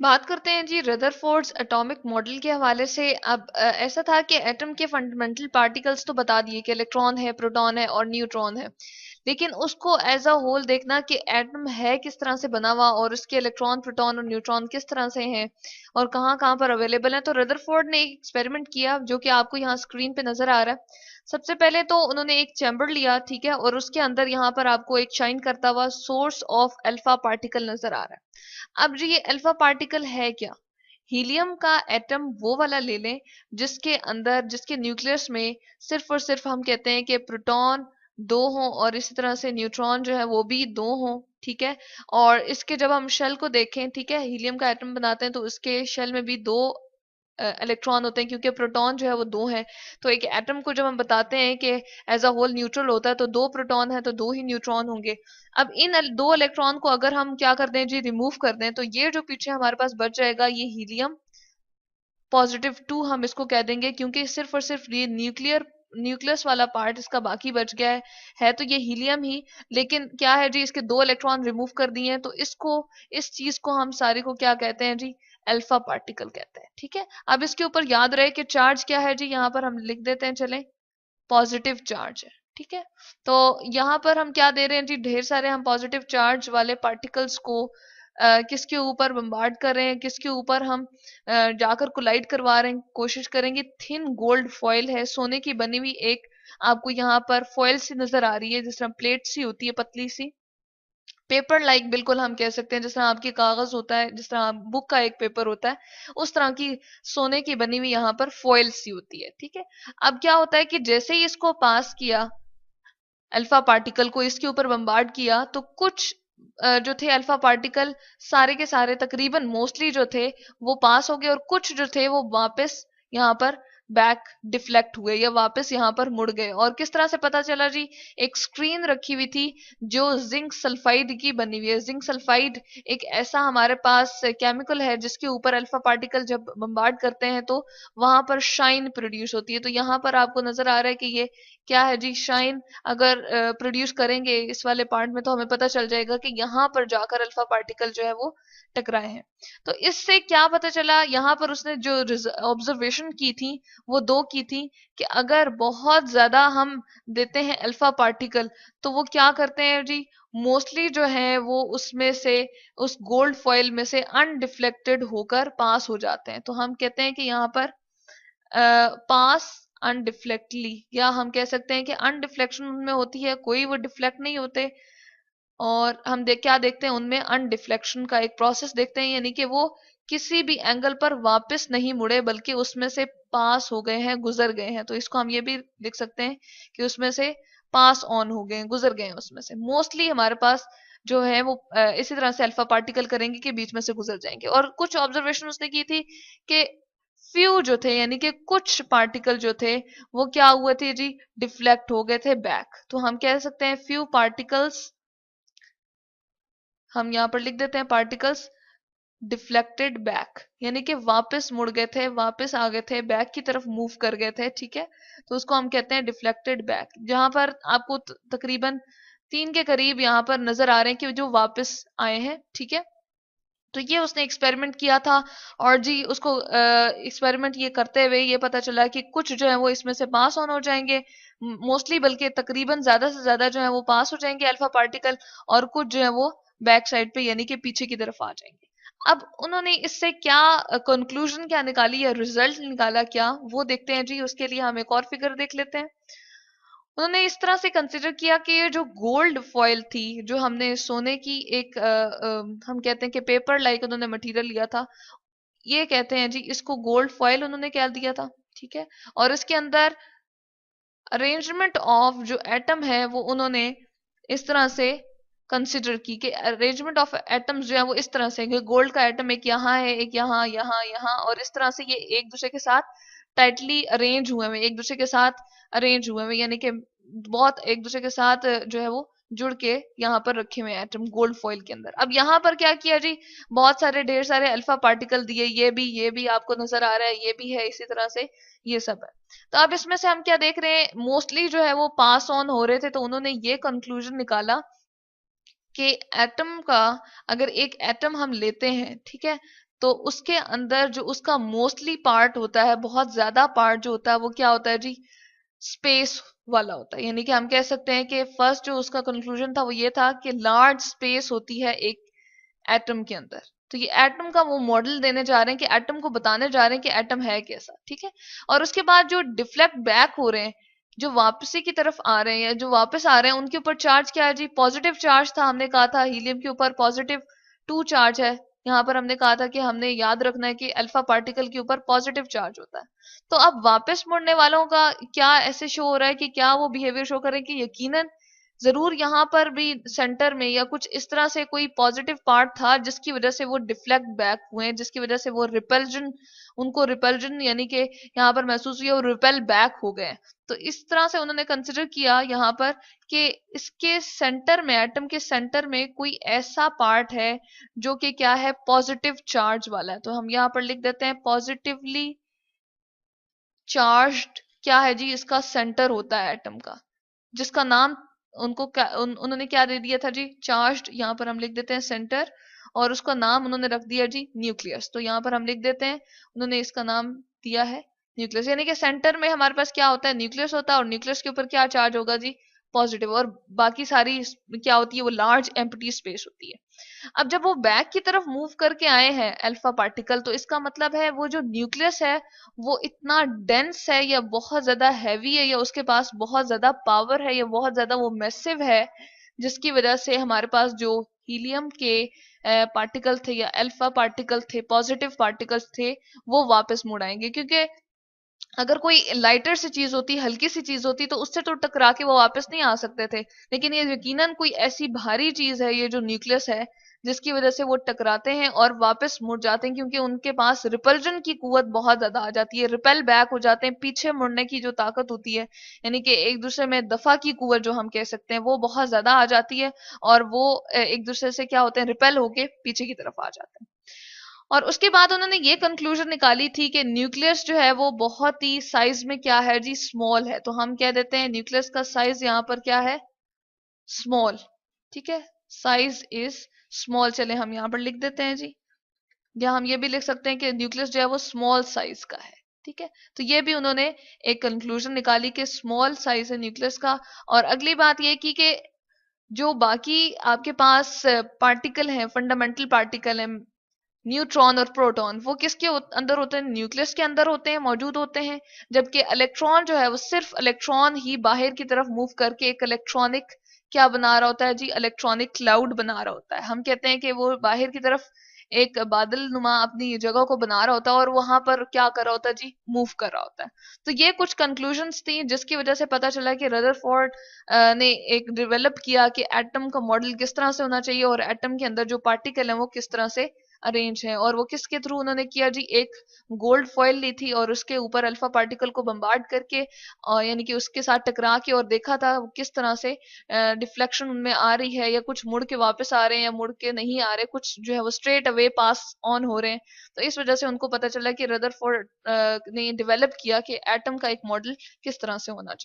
बात करते हैं जी रदरफोर्ड्स एटॉमिक मॉडल के हवाले से। अब ऐसा था कि एटम के फंडामेंटल पार्टिकल्स तो बता दिए कि इलेक्ट्रॉन है, प्रोटॉन है और न्यूट्रॉन है, लेकिन उसको एज अ होल देखना कि एटम है किस तरह से बना हुआ और उसके इलेक्ट्रॉन, प्रोटॉन और न्यूट्रॉन किस तरह से हैं और कहाँ कहाँ पर अवेलेबल है। तो रदरफोर्ड ने एक एक्सपेरिमेंट किया जो कि आपको यहाँ स्क्रीन पे नजर आ रहा है। सबसे पहले तो उन्होंने एक चैम्बर लिया, ठीक है, और उसके अंदर यहाँ पर आपको एक शाइन करता हुआ सोर्स ऑफ अल्फा पार्टिकल नजर आ रहा है। अब जी ये अल्फा पार्टिकल है क्या? हीलियम का एटम वो वाला ले लें जिसके अंदर, जिसके न्यूक्लियस में सिर्फ और सिर्फ हम कहते हैं कि प्रोटॉन दो हों और इसी तरह से न्यूट्रॉन जो है वो भी दो हों, ठीक है। और इसके जब हम शेल को देखें, ठीक है, हीलियम का एटम बनाते हैं तो उसके शेल में भी दो इलेक्ट्रॉन होते हैं क्योंकि प्रोटॉन जो है वो दो है। तो एक एटम को जब हम बताते हैं कि एज अ होल न्यूट्रल होता है तो दो प्रोटॉन है तो दो ही न्यूट्रॉन होंगे। अब इन दो इलेक्ट्रॉन को अगर हम क्या कर दें जी, रिमूव कर दें, तो ये जो पीछे हमारे पास बच जाएगा ये हीलियम +2 हम इसको कह देंगे, क्योंकि सिर्फ और सिर्फ ये न्यूक्लियस वाला पार्ट इसका बाकी बच गया है तो ये हीलियम ही। लेकिन क्या है जी, इसके दो इलेक्ट्रॉन रिमूव कर दिए हैं तो इसको, इस चीज को हम सारे को क्या कहते हैं जी, अल्फा पार्टिकल कहते हैं, ठीक है। अब इसके ऊपर याद रहे कि चार्ज क्या है जी, यहाँ पर हम लिख देते हैं, चलें, पॉजिटिव चार्ज है, ठीक है। तो यहाँ पर हम क्या दे रहे हैं जी, ढेर सारे हम पॉजिटिव चार्ज वाले पार्टिकल्स को किसके ऊपर बम्बार्ड कर रहे हैं, किसके ऊपर हम जाकर कोलाइड करवा रहे हैं, कोशिश करेंगे। थिन गोल्ड फॉइल है, सोने की बनी हुई एक आपको यहाँ पर फॉइल सी नजर आ रही है, जिस तरह प्लेट सी होती है, पतली सी, पेपर लाइक बिल्कुल हम कह सकते हैं, जिस तरह आपकी कागज होता है, जिस तरह बुक का एक पेपर होता है, उस तरह की सोने की बनी हुई यहाँ पर फॉइल सी होती है, ठीक है। अब क्या होता है कि जैसे ही इसको पास किया, अल्फा पार्टिकल को इसके ऊपर बम्बार्ड किया, तो कुछ जो थे अल्फा पार्टिकल, सारे के सारे तकरीबन मोस्टली जो थे वो पास हो गए और कुछ जो थे वो वापस यहाँ पर बैक डिफ्लेक्ट हुए या वापस यहाँ पर मुड़ गए। और किस तरह से पता चला जी, एक स्क्रीन रखी हुई थी जो जिंक सल्फाइड की बनी हुई है। जिंक सल्फाइड एक ऐसा हमारे पास केमिकल है जिसके ऊपर अल्फा पार्टिकल जब बम्बार्ड करते हैं तो वहां पर शाइन प्रोड्यूस होती है। तो यहाँ पर आपको नजर आ रहा है कि ये क्या है जी, शाइन अगर प्रोड्यूस करेंगे इस वाले पार्ट में तो हमें पता चल जाएगा कि यहाँ पर जाकर अल्फा पार्टिकल जो है वो टकराए हैं। तो इससे क्या पता चला, यहाँ पर उसने जो ऑब्जर्वेशन की थी वो दो की थी, कि अगर बहुत ज्यादा हम देते हैं अल्फा पार्टिकल तो वो क्या करते हैं जी, मोस्टली जो है वो उसमें से, उस गोल्ड फॉइल में से अनडिफ्लेक्टेड होकर पास हो जाते हैं। तो हम कहते हैं कि यहाँ पर पास अनडिफ्लेक्टली, या हम कह सकते हैं कि अनडिफ्लेक्शन उनमें होती है, कोई वो डिफ्लेक्ट नहीं होते। और हम क्या देखते हैं उनमें, अनडिफ्लेक्शन का एक प्रोसेस देखते हैं, यानी कि वो किसी भी एंगल पर वापस नहीं मुड़े बल्कि उसमें से पास हो गए हैं, गुजर गए हैं। तो इसको हम ये भी लिख सकते हैं कि उसमें से पास ऑन हो गए हैं, गुजर गए हैं उसमें से। मोस्टली हमारे पास जो है वो इसी तरह से अल्फा पार्टिकल करेंगे कि बीच में से गुजर जाएंगे। और कुछ ऑब्जर्वेशन उसने की थी कि फ्यू जो थे, यानी कि कुछ पार्टिकल जो थे वो क्या हुए थे जी, डिफ्लेक्ट हो गए थे बैक। तो हम कह सकते हैं फ्यू पार्टिकल्स, हम यहाँ पर लिख देते हैं पार्टिकल्स डिफ्लेक्टेड बैक, यानी कि वापस मुड़ गए थे, वापस आ गए थे, बैक की तरफ मूव कर गए थे, ठीक है। तो उसको हम कहते हैं डिफ्लेक्टेड बैक। जहां पर आपको तकरीबन 3 के करीब यहाँ पर नजर आ रहे हैं कि जो वापस आए हैं, ठीक है। तो ये उसने एक्सपेरिमेंट किया था और जी उसको एक्सपेरिमेंट ये करते हुए ये पता चला कि कुछ जो है वो इसमें से पास ऑन हो जाएंगे मोस्टली, बल्कि तकरीबन ज्यादा से ज्यादा जो है वो पास हो जाएंगे अल्फा पार्टिकल, और कुछ जो है वो बैक साइड पे यानी कि पीछे की तरफ आ जाएंगे। अब उन्होंने इससे क्या कंक्लूजन क्या निकाली या रिजल्ट निकाला क्या, वो देखते हैं जी। उसके लिए हम एक और फिगर देख लेते हैं। उन्होंने इस तरह से कंसिडर किया कि ये जो गोल्ड फॉइल थी, जो हमने सोने की एक हम कहते हैं कि पेपर लाइक उन्होंने मटेरियल लिया था, ये कहते हैं जी इसको गोल्ड फॉइल उन्होंने क्या दिया था, ठीक है। और इसके अंदर अरेंजमेंट ऑफ जो एटम है वो उन्होंने इस तरह से कंसिडर की कि अरेंजमेंट ऑफ एटम्स जो है वो इस तरह से, गोल्ड का एटम एक यहाँ है, एक यहाँ, यहाँ, यहाँ, और इस तरह से ये एक दूसरे के साथ टाइटली अरेंज हुए हुए, एक दूसरे के साथ अरेंज हुए हुए, यानी कि बहुत एक दूसरे के साथ जो है वो जुड़ के यहाँ पर रखे हुए हैं एटम गोल्ड फॉइल के अंदर। अब यहाँ पर क्या किया जी, बहुत सारे ढेर सारे अल्फा पार्टिकल दिए, ये भी आपको नजर आ रहा है, ये भी है, इसी तरह से ये सब है। तो अब इसमें से हम क्या देख रहे हैं, मोस्टली जो है वो पास ऑन हो रहे थे, तो उन्होंने ये कंक्लूजन निकाला कि एटम का, अगर एक एटम हम लेते हैं, ठीक है, तो उसके अंदर जो उसका मोस्टली पार्ट होता है, बहुत ज्यादा पार्ट जो होता है वो क्या होता है जी, स्पेस वाला होता है। यानी कि हम कह सकते हैं कि फर्स्ट जो उसका कंक्लूजन था वो ये था कि लार्ज स्पेस होती है एक एटम के अंदर। तो ये एटम का वो मॉडल देने जा रहे हैं कि एटम को बताने जा रहे हैं कि एटम है कैसा, ठीक है। और उसके बाद जो डिफ्लेक्ट बैक हो रहे हैं, जो वापसी की तरफ आ रहे हैं या जो वापस आ रहे हैं, उनके ऊपर चार्ज क्या है जी, पॉजिटिव चार्ज था। हमने कहा था हीलियम के ऊपर +2 चार्ज है। यहाँ पर हमने कहा था कि हमने याद रखना है कि अल्फा पार्टिकल के ऊपर पॉजिटिव चार्ज होता है। तो अब वापस मुड़ने वालों का क्या ऐसे शो हो रहा है कि क्या वो बिहेवियर शो करें कि यकीनन जरूर यहाँ पर भी सेंटर में या कुछ इस तरह से कोई पॉजिटिव पार्ट था जिसकी वजह से वो डिफ्लेक्ट बैक हुए, जिसकी वजह से वो रिपल्जन, उनको रिपल्जन यानी कि यहाँ पर महसूस हुई और रिपेल बैक हो गए। तो इस तरह से उन्होंने कंसिडर किया यहाँ पर कि इसके सेंटर में, एटम के सेंटर में कोई ऐसा पार्ट है जो कि क्या है, पॉजिटिव चार्ज वाला है। तो हम यहाँ पर लिख देते हैं पॉजिटिवली चार्ज्ड, क्या है जी, इसका सेंटर होता है एटम का, जिसका नाम उनको क्या उन्होंने क्या दे दिया था जी, चार्ज्ड। यहाँ पर हम लिख देते हैं सेंटर, और उसका नाम उन्होंने रख दिया जी न्यूक्लियस। तो यहाँ पर हम लिख देते हैं उन्होंने इसका नाम दिया है न्यूक्लियस। यानी कि सेंटर में हमारे पास क्या होता है, न्यूक्लियस होता है, और न्यूक्लियस के ऊपर क्या चार्ज होगा जी, पॉजिटिव, और बाकी सारी क्या होती है, वो लार्ज एम्प्टी स्पेस होती है। अब जब वो बैक की तरफ मूव करके आए हैं अल्फा पार्टिकल, तो इसका मतलब है वो जो न्यूक्लियस है वो इतना डेंस है या बहुत ज्यादा हैवी है या उसके पास बहुत ज्यादा पावर है या बहुत ज्यादा वो मैसिव है, जिसकी वजह से हमारे पास जो हीलियम के पार्टिकल थे या अल्फा पार्टिकल थे, पॉजिटिव पार्टिकल्स थे, वो वापस मुड़ आएंगे। क्योंकि अगर कोई लाइटर सी चीज होती, हल्की सी चीज होती, तो उससे तो टकरा के वो वापस नहीं आ सकते थे। लेकिन ये यकीनन कोई ऐसी भारी चीज है, ये जो न्यूक्लियस है, जिसकी वजह से वो टकराते हैं और वापस मुड़ जाते हैं, क्योंकि उनके पास रिपल्जन की कुवत बहुत ज्यादा आ जाती है, रिपेल बैक हो जाते हैं, पीछे मुड़ने की जो ताकत होती है, यानी कि एक दूसरे में दफा की कुवत जो हम कह सकते हैं, वो बहुत ज्यादा आ जाती है, और वो एक दूसरे से क्या होते हैं, रिपेल होके पीछे की तरफ आ जाते हैं। और उसके बाद उन्होंने ये कंक्लूजन निकाली थी कि न्यूक्लियस जो है वो बहुत ही साइज में क्या है जी, स्मॉल है। तो हम कह देते हैं न्यूक्लियस का साइज यहाँ पर क्या है, स्मॉल, ठीक है, साइज इज स्मॉल। चले हम यहाँ पर लिख देते हैं जी, या हम ये भी लिख सकते हैं कि न्यूक्लियस जो है वो स्मॉल साइज का है, ठीक है। तो ये भी उन्होंने एक कंक्लूजन निकाली कि स्मॉल साइज है न्यूक्लियस का। और अगली बात ये की कि जो बाकी आपके पास पार्टिकल हैं, फंडामेंटल पार्टिकल हैं, न्यूट्रॉन और प्रोटॉन, वो किसके अंदर होते हैं, न्यूक्लियस के अंदर होते हैं, मौजूद होते हैं। जबकि इलेक्ट्रॉन जो है वो सिर्फ इलेक्ट्रॉन ही बाहर की तरफ मूव करके एक इलेक्ट्रॉनिक क्या बना रहा होता है जी, इलेक्ट्रॉनिक क्लाउड बना रहा होता है। हम कहते हैं कि वो बाहर की तरफ एक बादल नुमा अपनी जगह को बना रहा होता है और वहां पर क्या कर रहा होता है जी, मूव कर रहा होता है। तो ये कुछ कंक्लूजन्स थी जिसकी वजह से पता चला कि रदरफोर्ड ने एक डेवलप किया कि एटम का मॉडल किस तरह से होना चाहिए और एटम के अंदर जो पार्टिकल है वो किस तरह से अरेंज है। और वो किसके थ्रू उन्होंने किया जी, एक गोल्ड फॉइल ली थी और उसके ऊपर अल्फा पार्टिकल को बम्बार्ड करके, यानी कि उसके साथ टकरा के, और देखा था किस तरह से डिफ्लेक्शन उनमें आ रही है, या कुछ मुड़ के वापस आ रहे हैं या मुड़ के नहीं आ रहे, कुछ जो है वो स्ट्रेट अवे पास ऑन हो रहे हैं। तो इस वजह से उनको पता चला कि रदरफोर्ड ने डेवलप किया कि एटम का एक मॉडल किस तरह से होना चाहिए।